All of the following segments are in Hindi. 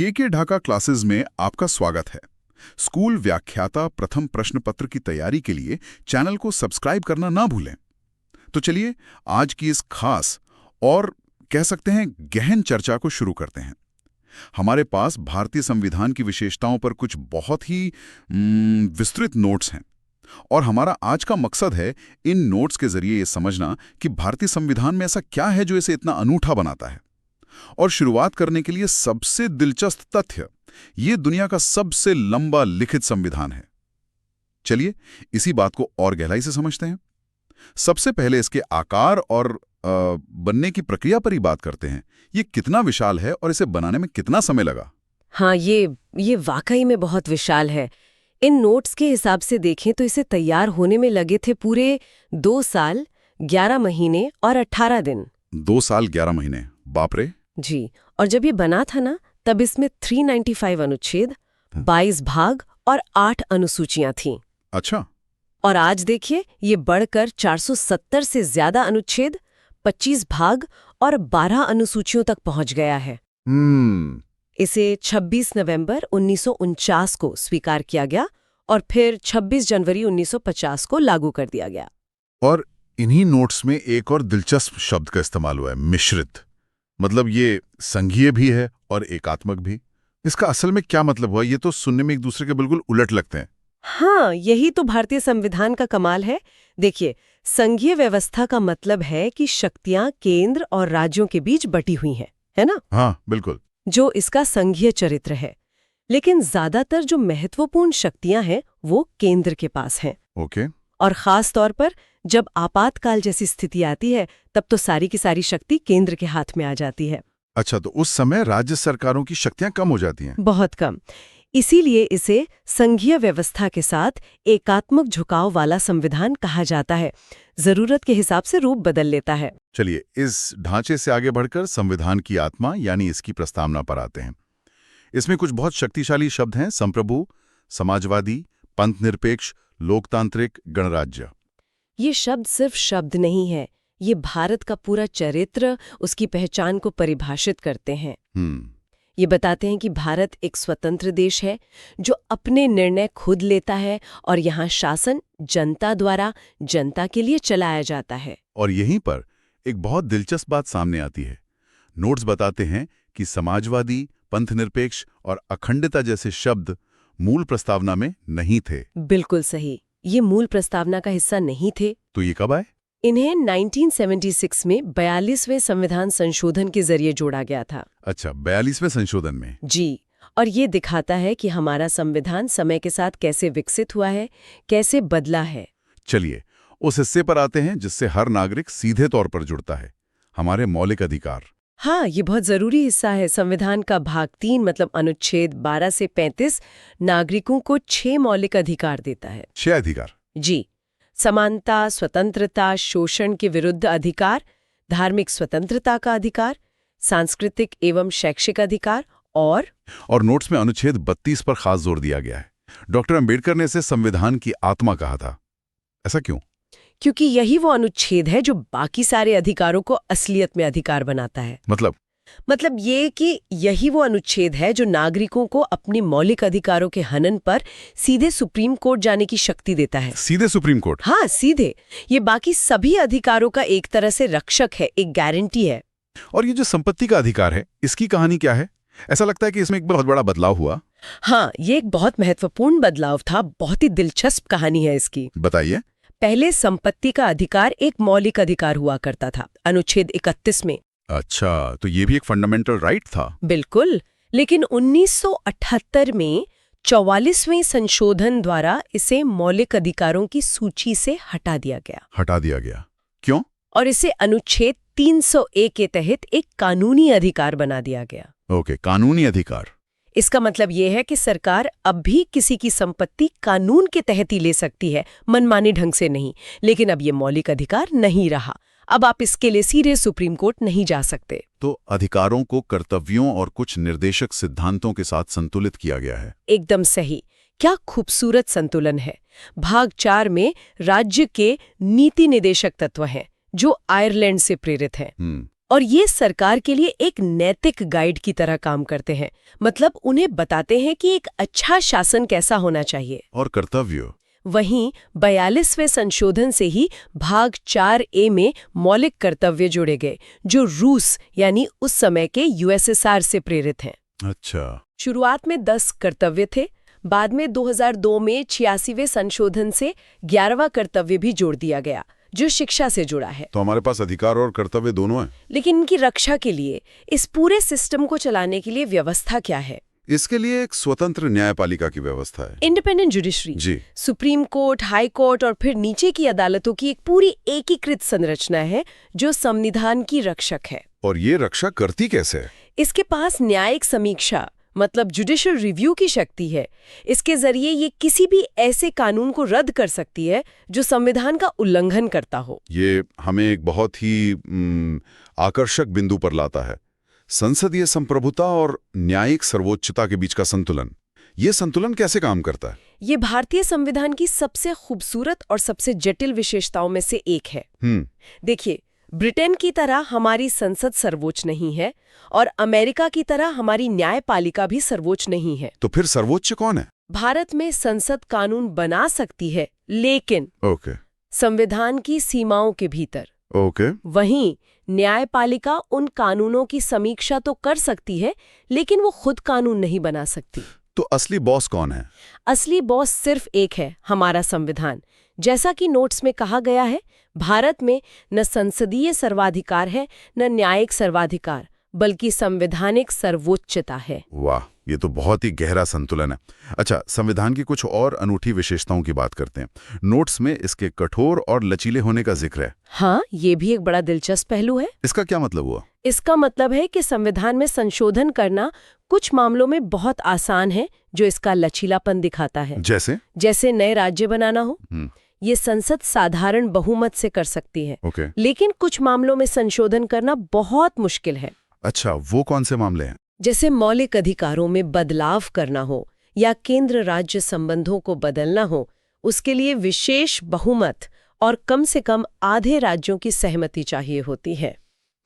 के ढाका क्लासेस में आपका स्वागत है। स्कूल व्याख्याता प्रथम प्रश्न पत्र की तैयारी के लिए चैनल को सब्सक्राइब करना ना भूलें। तो चलिए आज की इस खास और कह सकते हैं गहन चर्चा को शुरू करते हैं। हमारे पास भारतीय संविधान की विशेषताओं पर कुछ बहुत ही विस्तृत नोट्स हैं और हमारा आज का मकसद है इन नोट्स के जरिए ये समझना कि भारतीय संविधान में ऐसा क्या है जो इसे इतना अनूठा बनाता है। और शुरुआत करने के लिए सबसे दिलचस्प तथ्य, ये दुनिया का सबसे लंबा लिखित संविधान है। चलिए इसी बात को और गहराई से समझते हैं। सबसे पहले इसके आकार और बनने की प्रक्रिया पर ही बात करते हैं। ये कितना विशाल है और इसे बनाने में कितना समय लगा? हाँ, ये वाकई में बहुत विशाल है। इन नोट्स के हिसाब से देखें तो इसे तैयार होने में लगे थे पूरे 2 साल 11 महीने और 18 दिन। 2 साल 11 महीने, बाप रे। जी, और जब ये बना था ना, तब इसमें 395 अनुच्छेद, 22 भाग और 8 अनुसूचियां थीं। अच्छा। और आज देखिए, ये बढ़कर 470 से ज्यादा अनुच्छेद, 25 भाग और 12 अनुसूचियों तक पहुंच गया है। इसे 26 नवंबर 1949 को स्वीकार किया गया और फिर 26 जनवरी 1950 को लागू कर दिया गया। और इन्हीं नोट्स में एक और दिलचस्प शब्द का इस्तेमाल हुआ है, मिश्रित। मतलब ये संघीय भी है और एकात्मक भी। इसका असल में क्या मतलब हुआ? ये तो सुनने में एक दूसरे के बिल्कुल उलट लगते हैं। हाँ, यही तो भारतीय संविधान का कमाल है। देखिए, संघीय व्यवस्था का मतलब है कि शक्तियां केंद्र और राज्यों के बीच बटी हुई हैं, है ना? हाँ, बिल्कुल। जो इसका संघीय चरित्र है। लेकिन ज्यादातर जो महत्वपूर्ण शक्तियां हैं वो केंद्र के पास हैं। ओके। और खास तौर पर जब आपातकाल जैसी स्थिति आती है, तब तो सारी की सारी शक्ति केंद्र के हाथ में आ जाती है। अच्छा, तो उस समय राज्य सरकारों की शक्तियां कम हो जाती हैं? बहुत कम। इसीलिए इसे संघीय व्यवस्था के साथ एकात्मक झुकाव वाला संविधान कहा जाता है। जरूरत के हिसाब से रूप बदल लेता है। चलिए इस ढांचे से आगे बढ़कर संविधान की आत्मा यानी इसकी प्रस्तावना पर आते हैं। इसमें कुछ बहुत शक्तिशाली शब्द हैं: संप्रभु, समाजवादी, पंथनिरपेक्ष, लोकतांत्रिक, गणराज्य। ये शब्द सिर्फ शब्द नहीं है, ये भारत का पूरा चरित्र, उसकी पहचान को परिभाषित करते हैं। ये बताते हैं कि भारत एक स्वतंत्र देश है जो अपने निर्णय खुद लेता है और यहाँ शासन जनता द्वारा जनता के लिए चलाया जाता है। और यहीं पर एक बहुत दिलचस्प बात सामने आती है। नोट्स बताते हैं कि समाजवादी, पंथनिरपेक्ष और अखंडता जैसे शब्द मूल प्रस्तावना में नहीं थे। बिल्कुल सही, ये मूल प्रस्तावना का हिस्सा नहीं थे। तो ये कब आए? इन्हें 1976 में 42वें संविधान संशोधन के जरिए जोड़ा गया था। अच्छा, 42वें संशोधन में? जी, और ये दिखाता है कि हमारा संविधान समय के साथ कैसे विकसित हुआ है, कैसे बदला है। चलिए उस हिस्से पर आते हैं जिससे हर नागरिक सीधे तौर पर जुड़ता है, हमारे मौलिक अधिकार। हाँ, ये बहुत जरूरी हिस्सा है। संविधान का भाग 3 मतलब अनुच्छेद 12 से 35 नागरिकों को 6 मौलिक अधिकार देता है। 6 अधिकार? जी, समानता, स्वतंत्रता, शोषण के विरुद्ध अधिकार, धार्मिक स्वतंत्रता का अधिकार, सांस्कृतिक एवं शैक्षिक अधिकार और नोट्स में अनुच्छेद 32 पर खास जोर दिया गया है। डॉक्टर अंबेडकर ने इसे संविधान की आत्मा कहा था। ऐसा क्यों? क्योंकि यही वो अनुच्छेद है जो बाकी सारे अधिकारों को असलियत में अधिकार बनाता है। मतलब ये कि यही वो अनुच्छेद है जो नागरिकों को अपने मौलिक अधिकारों के हनन पर सीधे सुप्रीम कोर्ट जाने की शक्ति देता है। सीधे सुप्रीम कोर्ट? हाँ, सीधे। ये बाकी सभी अधिकारों का एक तरह से रक्षक है, एक गारंटी है। और ये जो संपत्ति का अधिकार है, इसकी कहानी क्या है? ऐसा लगता है कि इसमें एक बहुत बड़ा बदलाव हुआ। हाँ, ये एक बहुत महत्वपूर्ण बदलाव था। बहुत ही दिलचस्प कहानी है इसकी। बताइए। पहले संपत्ति का अधिकार एक मौलिक अधिकार हुआ करता था, अनुच्छेद 31 में। अच्छा, तो ये भी एक फंडामेंटल राइट था? बिल्कुल, लेकिन 1978 में 44वें संशोधन द्वारा इसे मौलिक अधिकारों की सूची से हटा दिया गया। क्यों? और इसे अनुच्छेद 301 के तहत एक कानूनी अधिकार बना दिया गया। ओके, कानूनी अधिकार। इसका मतलब ये है कि सरकार अब भी किसी की संपत्ति कानून के तहत ही ले सकती है, मनमाने ढंग से नहीं। लेकिन अब ये मौलिक अधिकार नहीं रहा। अब आप इसके लिए सीधे सुप्रीम कोर्ट नहीं जा सकते। तो अधिकारों को कर्तव्यों और कुछ निर्देशक सिद्धांतों के साथ संतुलित किया गया है। एकदम सही। क्या खूबसूरत संतुलन है। भाग 4 में राज्य के नीति निदेशक तत्व हैं जो आयरलैंड से प्रेरित हैं। और ये सरकार के लिए एक नैतिक गाइड की तरह काम करते हैं। मतलब उन्हें बताते हैं कि एक अच्छा शासन कैसा होना चाहिए। और कर्तव्य? वहीं 42वें संशोधन से ही भाग 4A में मौलिक कर्तव्य जोड़े गए, जो रूस यानी उस समय के यूएसएसआर से प्रेरित हैं। अच्छा। शुरुआत में 10 कर्तव्य थे, बाद में 2002 में 86वें संशोधन से 11वां कर्तव्य भी जोड़ दिया गया, जो शिक्षा से जुड़ा है। तो हमारे पास अधिकार और कर्तव्य दोनों हैं। लेकिन इनकी रक्षा के लिए, इस पूरे सिस्टम को चलाने के लिए व्यवस्था क्या है? इसके लिए एक स्वतंत्र न्यायपालिका की व्यवस्था है। इंडिपेंडेंट जुडिशरी जी। सुप्रीम कोर्ट, हाई कोर्ट और फिर नीचे की अदालतों की एक पूरी एकीकृत संरचना है जो संविधान की रक्षक है। और ये रक्षा करती कैसे है? इसके पास न्यायिक समीक्षा मतलब जुडिशियल रिव्यू की शक्ति है। इसके जरिए ये किसी भी ऐसे कानून को रद्द कर सकती है जो संविधान का उल्लंघन करता हो। ये हमें एक बहुत ही आकर्षक बिंदु पर लाता है, संसदीय संप्रभुता और न्यायिक सर्वोच्चता के बीच का संतुलन। ये संतुलन कैसे काम करता है? ये भारतीय संविधान की सबसे खूबसूरत और सबसे जटिल विशेषताओं में से एक है। देखिए, ब्रिटेन की तरह हमारी संसद सर्वोच्च नहीं है और अमेरिका की तरह हमारी न्यायपालिका भी सर्वोच्च नहीं है। तो फिर सर्वोच्च कौन है? भारत में संसद कानून बना सकती है, लेकिन संविधान की सीमाओं के भीतर। वहीं न्यायपालिका उन कानूनों की समीक्षा तो कर सकती है, लेकिन वो खुद कानून नहीं बना सकती। तो असली बॉस कौन है? असली बॉस सिर्फ एक है, हमारा संविधान। जैसा कि नोट्स में कहा गया है, भारत में न संसदीय सर्वाधिकार है न न्यायिक सर्वाधिकार, बल्कि संवैधानिक सर्वोच्चता है। वाह, ये तो बहुत ही गहरा संतुलन है। अच्छा, संविधान की कुछ और अनूठी विशेषताओं की बात करते हैं। नोट्स में इसके कठोर और लचीले होने का जिक्र है। हाँ, ये भी एक बड़ा दिलचस्प पहलू है। इसका क्या मतलब हुआ? इसका मतलब है कि संविधान में संशोधन करना कुछ मामलों में बहुत आसान है, जो इसका लचीलापन दिखाता है। जैसे नए राज्य बनाना हो, ये संसद साधारण बहुमत से कर सकती है। लेकिन कुछ मामलों में संशोधन करना बहुत मुश्किल है। अच्छा, वो कौन से मामले हैं? जैसे मौलिक अधिकारों में बदलाव करना हो या केंद्र राज्य संबंधों को बदलना हो, उसके लिए विशेष बहुमत और कम से कम आधे राज्यों की सहमति चाहिए होती है।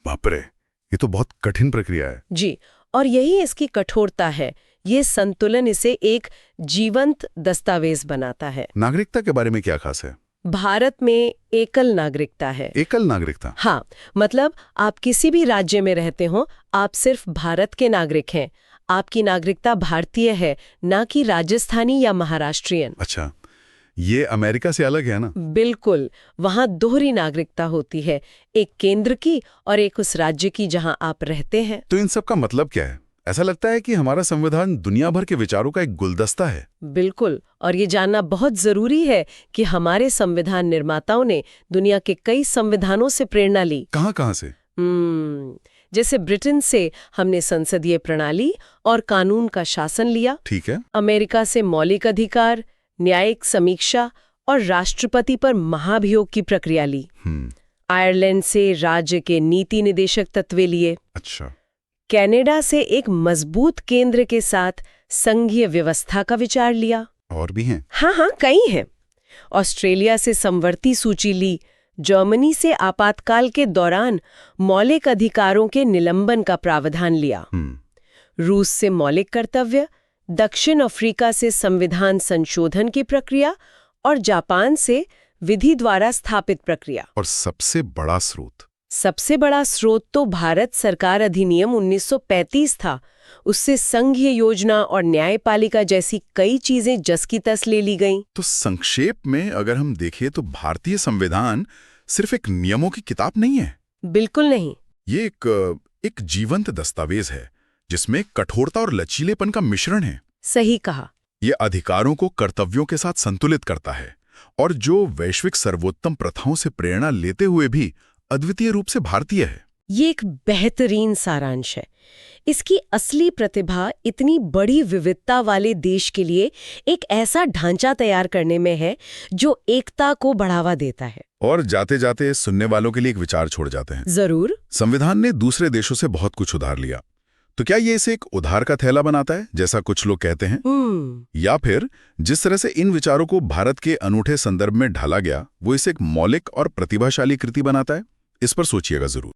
बाप रे, ये तो बहुत कठिन प्रक्रिया है। जी, और यही इसकी कठोरता है। ये संतुलन इसे एक जीवंत दस्तावेज बनाता है। नागरिकता के बारे में क्या खास है? भारत में एकल नागरिकता है। एकल नागरिकता? हाँ, मतलब आप किसी भी राज्य में रहते हो, आप सिर्फ भारत के नागरिक हैं। आपकी नागरिकता भारतीय है, ना कि राजस्थानी या महाराष्ट्रियन। अच्छा, ये अमेरिका से अलग है ना? बिल्कुल, वहाँ दोहरी नागरिकता होती है, एक केंद्र की और एक उस राज्य की जहाँ आप रहते हैं। तो इन सब का मतलब क्या है? ऐसा लगता है कि हमारा संविधान दुनिया भर के विचारों का एक गुलदस्ता है। बिल्कुल, और ये जानना बहुत जरूरी है कि हमारे संविधान निर्माताओं ने दुनिया के कई संविधानों से प्रेरणा ली। कहाँ से? जैसे ब्रिटेन से हमने संसदीय प्रणाली और कानून का शासन लिया। ठीक है। अमेरिका से मौलिक अधिकार, न्यायिक समीक्षा और राष्ट्रपति पर महाभियोग की प्रक्रिया ली। आयरलैंड से राज्य के नीति निदेशक तत्व लिए। अच्छा। कनाडा से एक मजबूत केंद्र के साथ संघीय व्यवस्था का विचार लिया। और भी हैं? हाँ, कई हैं। ऑस्ट्रेलिया से समवर्ती सूची ली। जर्मनी से आपातकाल के दौरान मौलिक अधिकारों के निलंबन का प्रावधान लिया। रूस से मौलिक कर्तव्य, दक्षिण अफ्रीका से संविधान संशोधन की प्रक्रिया और जापान से विधि द्वारा स्थापित प्रक्रिया। और सबसे बड़ा स्रोत तो भारत सरकार अधिनियम 1935 था। उससे संघीय योजना और न्यायपालिका जैसी कई चीजें जस की तस ले ली गईं। तो संक्षेप में अगर हम देखें तो भारतीय संविधान सिर्फ एक नियमों की किताब नहीं है। बिल्कुल नहीं। ये एक जीवंत दस्तावेज है जिसमें कठोरता और लचीलेपन का मिश्रण है। सही कहा। ये अधिकारों को कर्तव्यों के साथ संतुलित करता है और जो वैश्विक सर्वोत्तम प्रथाओं से प्रेरणा लेते हुए भी अद्वितीय रूप से भारतीय है। ये एक बेहतरीन सारांश है। इसकी असली प्रतिभा इतनी बड़ी विविधता वाले देश के लिए एक ऐसा ढांचा तैयार करने में है जो एकता को बढ़ावा देता है। और जाते जाते सुनने वालों के लिए एक विचार छोड़ जाते हैं। जरूर। संविधान ने दूसरे देशों से बहुत कुछ उधार लिया, तो क्या ये इसे एक उधार का थैला बनाता है, जैसा कुछ लोग कहते हैं? या फिर जिस तरह से इन विचारों को भारत के अनूठे संदर्भ में ढाला गया, वो इसे एक मौलिक और प्रतिभाशाली कृति बनाता है? इस पर सोचिएगा जरूर।